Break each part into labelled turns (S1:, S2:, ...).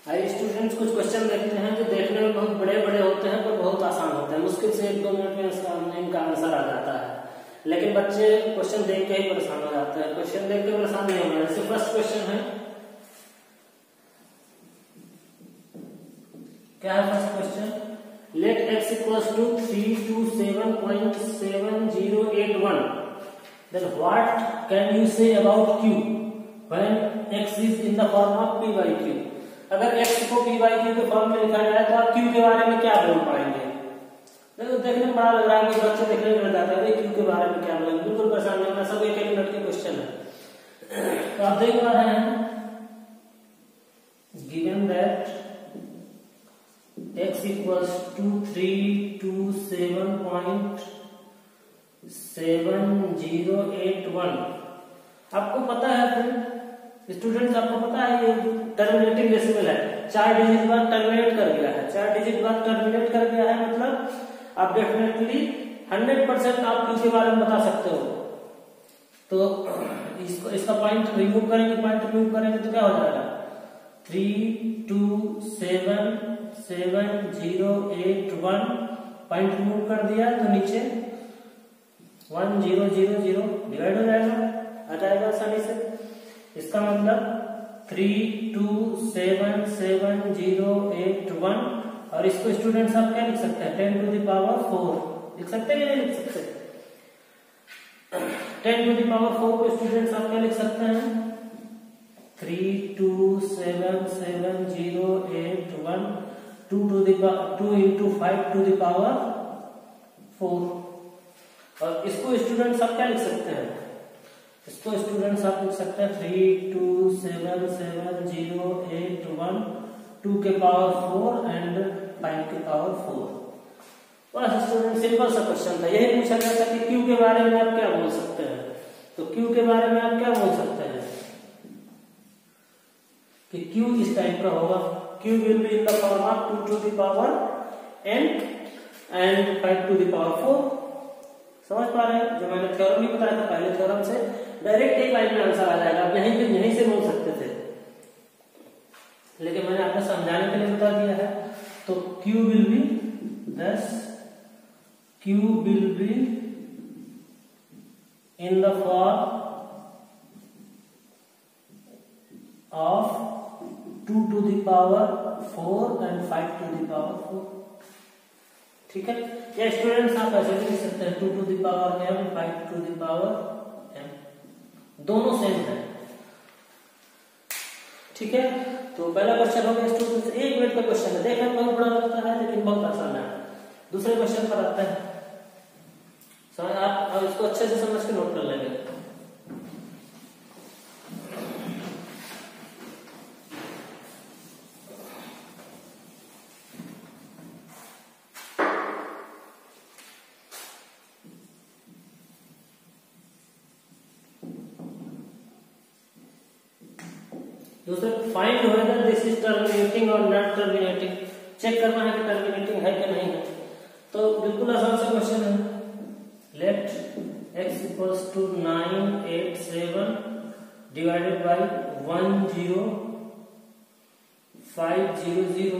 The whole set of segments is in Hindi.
S1: आइए स्टूडेंट्स, कुछ क्वेश्चन देखते हैं जो देखने में बहुत बड़े बड़े होते हैं पर बहुत आसान होते हैं। मुश्किल से 1-2 मिनट में इनका आंसर आ जाता है, लेकिन बच्चे क्वेश्चन देख के ही परेशान हो जाते हैं। क्वेश्चन देख के परेशान नहीं होना। जैसे फर्स्ट क्वेश्चन है, क्या है first question? Let x equals to 327.7081, then what can you say about q when x is in the form of p by q? अगर x को p by q के फॉर्म में लिखा जाए तो आप q के बारे में क्या बोल पाएंगे? देखो देखने में बड़ा लग रहा है, कुछ बच्चे देखने में जाता है q के बारे में क्या बोलेंगे। बिल्कुल परेशान नहीं होना, सब 1-1 मिनट के क्वेश्चन है। तो आप देख पा रहे हैं, given that x equals to 327.7081। आपको पता है फिर स्टूडेंट्स, आपको पता है ये टर्मिनेटिंग डेसिमल है, 4 डिजिट बाद टर्मिनेट कर गया है। 4 डिजिट बाद टर्मिनेट कर गया है मतलब आप डेफिनेटली 100% आप q के बारे में बता सकते हो। तो इसका पॉइंट रिमूव करेंगे, तो क्या हो जाएगा? 3277081 पॉइंट रिमूव कर दिया तो नीचे 1000 डिवाइड हो जाएगा, आ जाएगा आसानी से। इसका मतलब 3277081, और इसको स्टूडेंट्स आप क्या लिख सकते हैं? 10 टू द पावर 4 लिख सकते हैं या नहीं लिख सकते? 10 टू द पावर 4 को स्टूडेंट्स आप क्या लिख सकते हैं? 3277081 2 into 5 to the power 4। और इसको स्टूडेंट्स आप क्या लिख सकते हैं? इसको स्टूडेंट्स आप लिख सकते हैं 3277081 2 के पावर 4 एंड 5 के पावर 4। बस स्टूडेंट, सिंपल सा क्वेश्चन था। यही पूछा गया था कि क्यू के बारे में आप क्या बोल सकते हैं। तो क्यू के बारे में आप क्या बोल सकते हैं कि क्यू इस टाइप का होगा। Q will be in the form of 2 to the power n and 5 to the power 4। समझ पा रहे हैं? जो मैंने थ्योरम भी बताया था, पहले थ्योरम से डायरेक्ट एक लाइन में आंसर आ जाएगा। आप यहीं से बोल सकते थे, लेकिन मैंने आपको समझाने के लिए बता दिया है। तो Q will be in the form of 2 to the power 4 and 5 to the power 4। ठीक है, या स्टूडेंट्स आप ऐसे भी लिख सकते हैं 2 to the power m 5 to the power m, दोनों सेम है। ठीक है, तो पहला क्वेश्चन हो गया स्टूडेंट्स, 1 मिनट का क्वेश्चन है। देखने में बहुत बड़ा लगता है लेकिन बहुत आसान है। दूसरे क्वेश्चन पर आते हैं। समझ आप इसको अच्छे से समझ के नोट कर लेंगे। दूसरा, find whether this is terminating और नॉट टर्मिनेटिंग। चेक करना है कि टर्मिनेटिंग है कि नहीं है। तो बिल्कुल आसान सा क्वेश्चन है। Let x equals to 987 divided by 10500।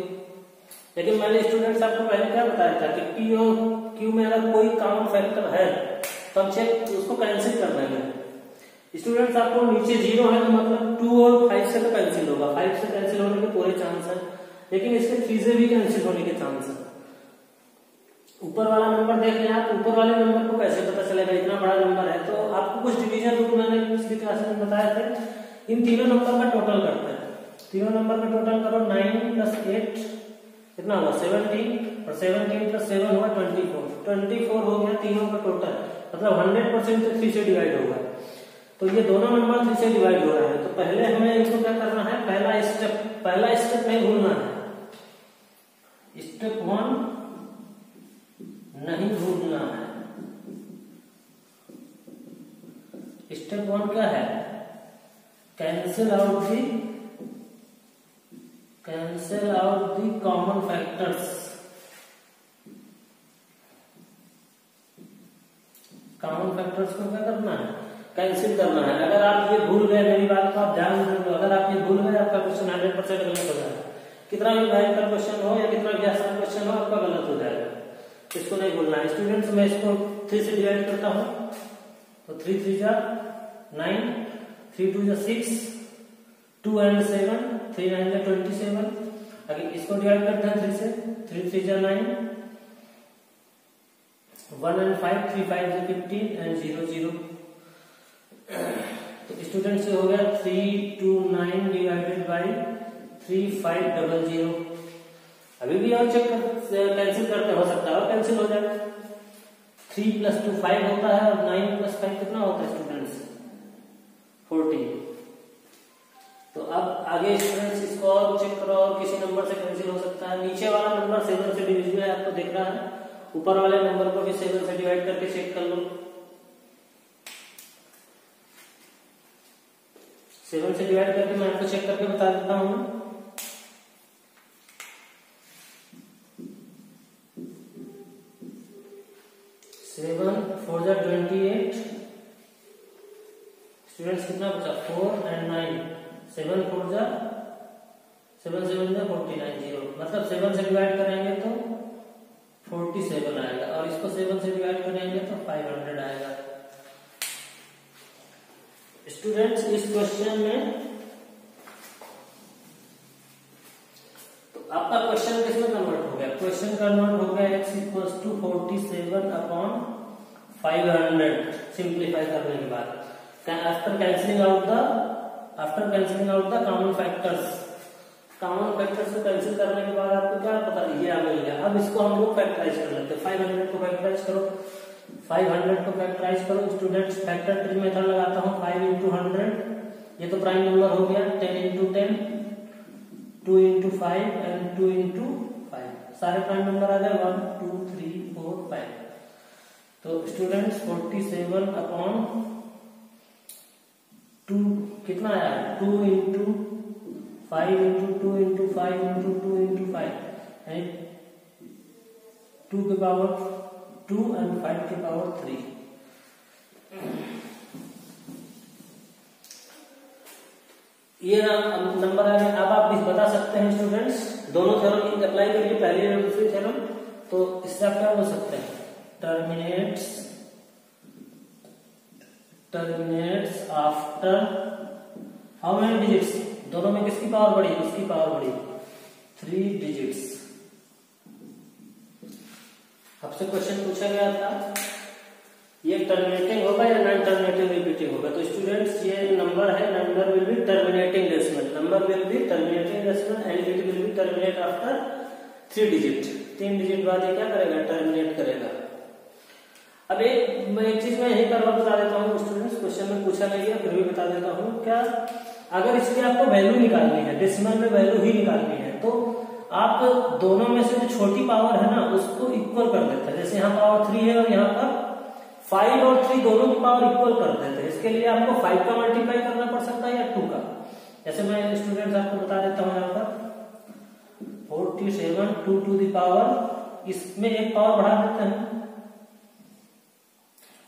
S1: लेकिन मैंने स्टूडेंट्स आपको पहले क्या बताया था कि p और q में अगर कोई कॉमन फैक्टर है तो हम चेक उसको कैंसिल कर देंगे। स्टूडेंट्स आपको नीचे 0 है तो मतलब 2 और 5 से तो कैंसिल होगा, 5 से कैंसिल होने के पूरे चांस है, लेकिन इसके 3 से भी कैंसिल होने के चांस है। ऊपर वाला नंबर देख लें आप, ऊपर वाले नंबर को कैसे पता चलेगा? इतना बड़ा नंबर है तो आपको कुछ डिवीजन रूल मैंने पिछली क्लास में बताया था। इन तीनों नंबर का टोटल करते हैं। तीनों नंबर का टोटल करो, 9 + 8 कितना हुआ? 17, और 17 + 7 हुआ 24 हो गया तीनों का टोटल। मतलब 100% से 3 से डिवाइड होगा। तो ये दोनों नंबर 3 से डिवाइड हो रहे हैं। तो पहले हमें इसको क्या करना है? पहला स्टेप नहीं भूलना है। स्टेप 1 नहीं भूलना है। स्टेप 1 क्या है? Cancel out the common factors. Common factors को क्या करना है? कैंसिल करना है। अगर आप ये भूल गए, मेरी बात को आप ध्यान से, अगर आप ये भूल गए आपका क्वेश्चन 100% गलत हो जाएगा। कितना भी भयंकर क्वेश्चन हो या कितना भी आसान क्वेश्चन हो आपका गलत हो जाएगा, इसको नहीं भूलना है स्टूडेंट्स। मैं इसको 3 से डिवाइड करता हूँ तो 3 3 जा 9, 3 2 जा 6, 2 and 7, 3 9 जा 27। अगर इसको डिवाइड करते हैं 3 से, 3 3 जा 9, 1 and 5, 3 5 जा 15 and 0 0। तो स्टूडेंट्स ये हो गया 3 2 9 डिवाइडेड बाई 3 5 0 0। अभी भी और चेक कैंसिल करते हो सकता है और कैंसिल हो जाएगा। 3 + 2 5 होता है और 9 + 5 कितना होता है स्टूडेंट्स 14। तो अब आगे स्टूडेंट्स इसको और चेक करो और किसी नंबर से कैंसिल हो सकता है। नीचे वाला नंबर 7 से डिविजिबल है आपको दिख रहा है, ऊपर वाले नंबर को भी 7 से डिवाइड करके चेक कर लो। 7 से डिवाइड करके मैं आपको चेक करके बता देता हूँ। 7 4 जा 28, स्टूडेंट्स कितना बचा 4 and 9, 7 4 जा 7 7 जा 49 0, मतलब 7 से डिवाइड करेंगे तो 47 आएगा और इसको 7 से डिवाइड करेंगे तो 500 आएगा। स्टूडेंट्स इस क्वेश्चन में तो आपका क्वेश्चन किसमें कन्वर्ट हो गया, क्वेश्चन कन्वर्ट हो गया x = 47/500 सिंप्लीफाई करने के बाद। After cancelling out the common factors को कैंसिल करने के बाद आपको क्या पता ये आ गया। अब इसको हम लोग फैक्टराइज कर लेते हैं। 500 को फैक्टराइज करो, 500 को फैक्टराइज करो स्टूडेंट्स। फैक्टर ट्री मेथड लगाता हूँ 5 × 100, ये तो प्राइम नंबर हो गया। 10 × 10, 2 × 5 and 2 × 5 सारे प्राइम नंबर आ गए 1 2 3 4 5। तो स्टूडेंट्स 47/2 कितना आया 2 × 5 × 2 × 5 × 2 × 5 यानी 2 के पावर 2 and 5 के पावर 3। ये नंबर आ गया। अब आप बता सकते हैं स्टूडेंट्स दोनों थ्योरम अप्लाई करिए, पहली और दूसरी थ्योरम। तो इससे आप क्या बोल सकते हैं terminates after how many digits, दोनों में किसकी पावर बढ़ी, इसकी पावर बढ़ी 3 डिजिट्स। आपसे क्वेश्चन पूछा गया था ये टर्मिनेटिंग होगा या नॉन टर्मिनेटिंग रिपीटिंग होगा। तो स्टूडेंट्स ये नंबर है, number will be terminating decimal, number will be terminating decimal and it will be terminate after 3 digit. 3 digit बाद ये क्या करेगा टर्मिनेट करेगा। अब एक चीज मैं यही करवा बता देता हूँ स्टूडेंट्स, क्वेश्चन में पूछा नहीं गया फिर भी बता देता हूँ। क्या अगर इसकी आपको वैल्यू निकालनी है, डेसिमल में वैल्यू ही निकालनी है, तो आप दोनों में से जो छोटी पावर है ना उसको इक्वल कर देते हैं। जैसे यहाँ पावर 3 है और यहाँ पर 5 और 3 दोनों की पावर इक्वल कर देते हैं। इसके लिए आपको 5 का मल्टीप्लाई करना पड़ सकता है या 2 का। जैसे मैं स्टूडेंट्स आपको बता देता हूँ यहाँ पर 47 2 टू द पावर, इसमें एक पावर बढ़ा देते हैं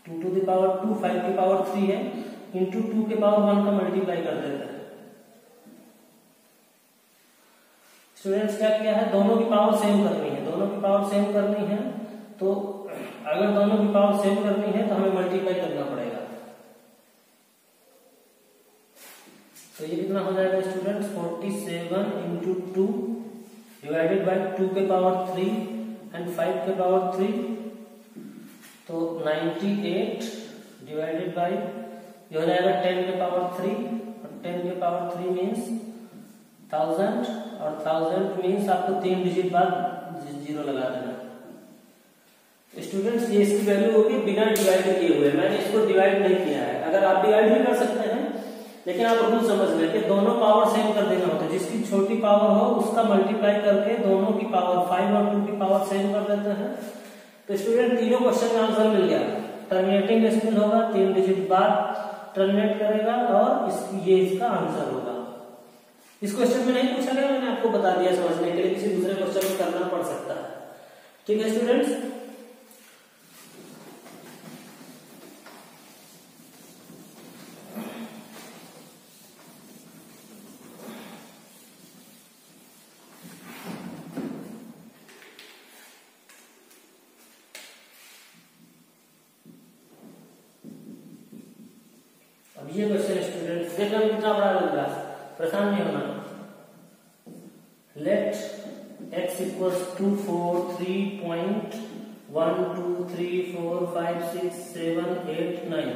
S1: 2 टू द पावर 2, 5 की पावर 3 है इंटू 2 के पावर 1 का मल्टीप्लाई कर देते हैं। स्टूडेंट्स क्या किया है दोनों की पावर सेम करनी है, दोनों की पावर सेम करनी है। तो अगर दोनों की पावर सेम करनी है तो हमें मल्टीप्लाई करना पड़ेगा। तो ये कितना हो जाएगा स्टूडेंट्स 47 इंटू 2 डिवाइडेड बाई 2 के पावर 3 एंड 5 के पावर 3, तो 98 डिवाइडेड बाई ये हो जाएगा 10 के पावर 3 और 10 के पावर 3 मीन्स 1000 और 1000 मीन्स आपको 3 डिजिट बाद 0 लगा देना। स्टूडेंट्स ये इसकी वैल्यू होगी बिना डिवाइड किए हुए, मैंने इसको डिवाइड नहीं किया है। अगर आप डिवाइड भी कर सकते हैं लेकिन आप रूल समझ लें कि दोनों पावर सेम कर देना होता है। जिसकी छोटी पावर हो उसका मल्टीप्लाई करके दोनों की पावर 5 और 2 की पावर सेम कर देते हैं। तो स्टूडेंट तीनों क्वेश्चन का आंसर मिल गया। टर्मिनेटिंग डेसिमल होगा 3 डिजिट बाद टर्मिनेट करेगा और ये इसका आंसर होगा। इस क्वेश्चन में नहीं पूछा गया, मैंने आपको बता दिया समझने के लिए, किसी दूसरे क्वेश्चन में करना पड़ सकता है। ठीक है स्टूडेंट्स। देखने में कितना बड़ा लग रहा है, परेशान नहीं होना। Let x equals to 4 3.1 2 3 4 5 6 7 8 9।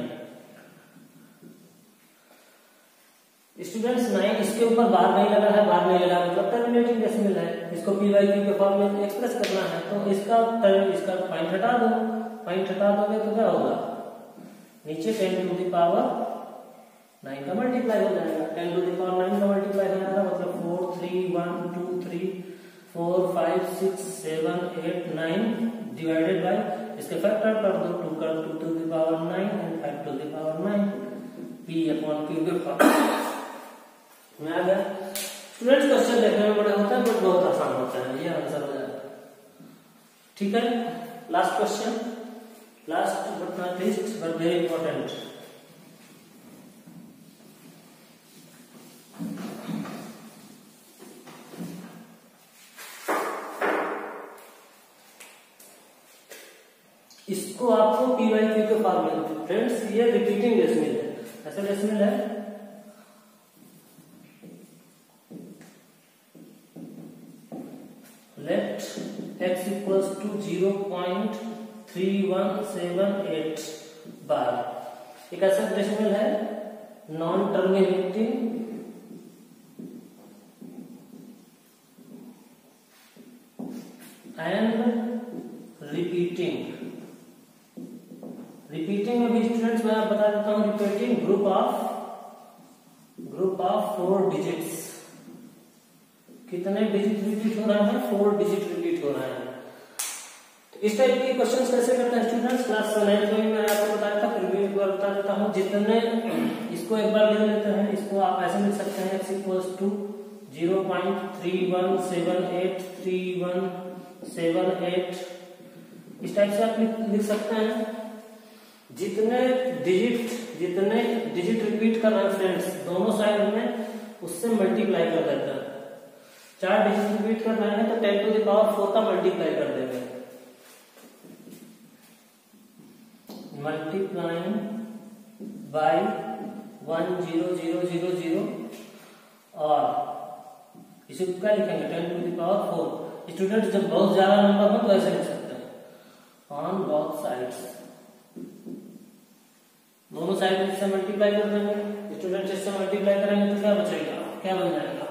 S1: Students 9 इसके ऊपर बार नहीं लगा है, बार नहीं लगा मतलब टर्मिनेटिंग डेसिमल है, इसको पी बाई क्यू के फॉर्म में एक्सप्रेस करना है, तो इसका पॉइंट हटा दो। पॉइंट हटा दोगे तो क्या होगा, नीचे 10 टू द पावर 9 का मल्टीप्लाई हो जाएगा, 10 टू द पावर 9 का मल्टीप्लाई हो जाएगा, मतलब 4 3 1 2 3 4 5 6 7 8 9 डिवाइडेड बाय इसके फैक्टर कर दो, 2 कर 2 to the power 9 and 5 to the power 9 p upon q के फॉर्म में आ गया। स्टूडेंट्स क्वेश्चन देखने में बड़ा होता है बट बहुत आसान होता है, ये आंसर हो जाएगा। ठीक है, last question, last but not least but very important. इसको आपको पी बाई क्यू के फॉर्म में, फ्रेंड्स ये रिपीटिंग डेसिमल है, ऐसा डेसिमल है लेट x इक्वल्स टू 0.3178 बार। एक ऐसा डेसिमल है non terminating and repeating. Repeating में भी स्टूडेंट्स मैं आप बता देता हूं, रिपीटिंग ग्रुप ऑफ 4 डिजिट्स। कितने डिजिट रिपीट हो रहा है, 4 डिजिट रिपीट हो रहा है। तो इस टाइप के क्वेश्चंस कैसे करते हैं स्टूडेंट्स, क्लास 9 में मैंने आपको बताया था, फिर भी एक बार बता देता हूं। जितने इसको एक बार लिख लेते हैं, इसको आप ऐसे लिख सकते हैं x इक्वल्स टू 0.31783178 इस टाइप से आप लिख सकते हैं। जितने डिजिट रिपीट कर रहे हैं फ्रेंड्स दोनों साइड में, उससे मल्टीप्लाई कर देते हैं। 4 डिजिट रिपीट कर रहे हैं तो 10 टू द पावर 4 का मल्टीप्लाई कर देंगे, मल्टीप्लाइंग बाय 10000 और इसे क्या लिखेंगे 10 टू द पावर 4। स्टूडेंट्स जब बहुत ज्यादा नंबर हो तो ऐसे लिख सकते हैं ऑन बोथ साइड्स, दोनों साइड से मल्टीप्लाई कर देंगे। स्टूडेंट्स इससे मल्टीप्लाई करेंगे तो क्या बचेगा, क्या बन जाएगा,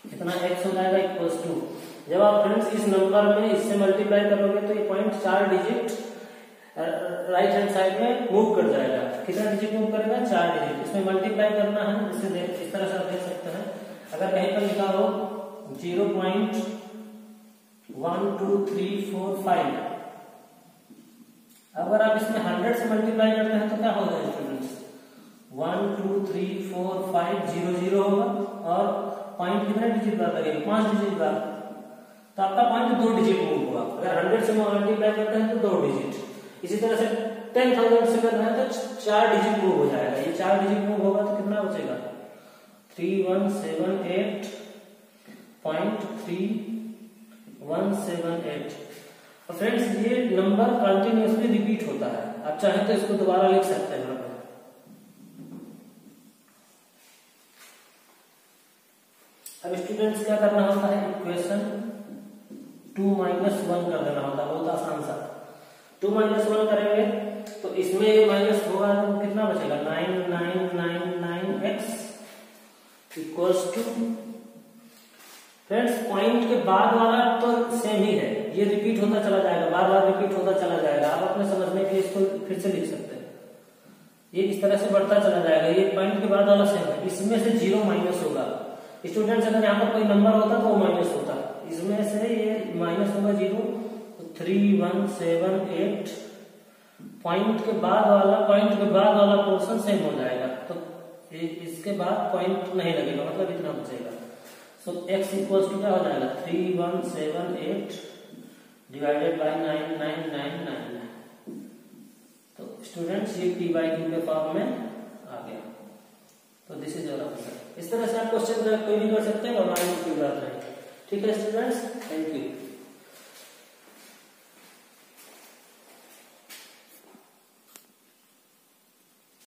S1: इतना x हो जाएगा इक्वल्स टू। जब आप फ्रेंड्स इस नंबर में इससे मल्टीप्लाई करोगे तो ये point 4 digit right hand side में मूव कर जाएगा। कितना डिजिट मूव करेगा, 4 डिजिट। इसमें मल्टीप्लाई करना है, इसे इस तरह से आप देख सकते हैं। अगर कहीं पर लिखा हो 0.12345, अगर आप इसमें 100 से मल्टीप्लाई करते हैं तो क्या होगा स्टूडेंट्स, 1234500 होगा और पॉइंट कितने डिजिट बार लगेगा, 5 डिजिट बार, तो आपका पॉइंट 2 डिजिट मूव हुआ। अगर 100 से मल्टीप्लाई करते हैं तो 2 डिजिट। इसी तरह से 10,000 से कर रहे हैं तो 4 डिजिट मूव हो जाएगा। ये 4 डिजिट मूव होगा तो कितना बचेगा, 3178.3178। और फ्रेंड्स ये नंबर कंटिन्यूअसली रिपीट होता है, आप चाहें तो इसको दोबारा लिख सकते हैं। अब स्टूडेंट्स क्या करना होता है, इक्वेशन 2 - 1 कर देना होता है, बहुत आसान सा। 2 - 1 करेंगे तो इसमें माइनस होगा तो कितना बचेगा, 9999x equals to. Friends point के बाद वाला तो सेम ही है, ये रिपीट होता चला जाएगा, बार बार रिपीट होता चला जाएगा। आप अपने समझने के लिए इसको फिर से लिख सकते हैं, ये इस तरह से बढ़ता चला जाएगा। ये पॉइंट के बाद वाला सेम है, इसमें से 0 माइनस होगा। स्टूडेंट्स अगर यहाँ पर कोई नंबर होता तो वो माइनस होता, इसमें से ये माइनस होगा 0, तो 3178 पॉइंट के बाद वाला पोर्शन सेम हो जाएगा, तो इसके बाद पॉइंट नहीं लगेगा, मतलब इतना बचेगा। सो x इक्वल्स टू क्या हो जाएगा, 3178 डिवाइडेड बाय 99999। तो स्टूडेंट्स ये p बाई क्यू के फॉर्म में आ गया। तो दिस इज योर आंसर। इस तरह से आप क्वेश्चन कोई भी कर सकते हैं और आगे की बात है। ठीक है स्टूडेंट्स, थैंक यू।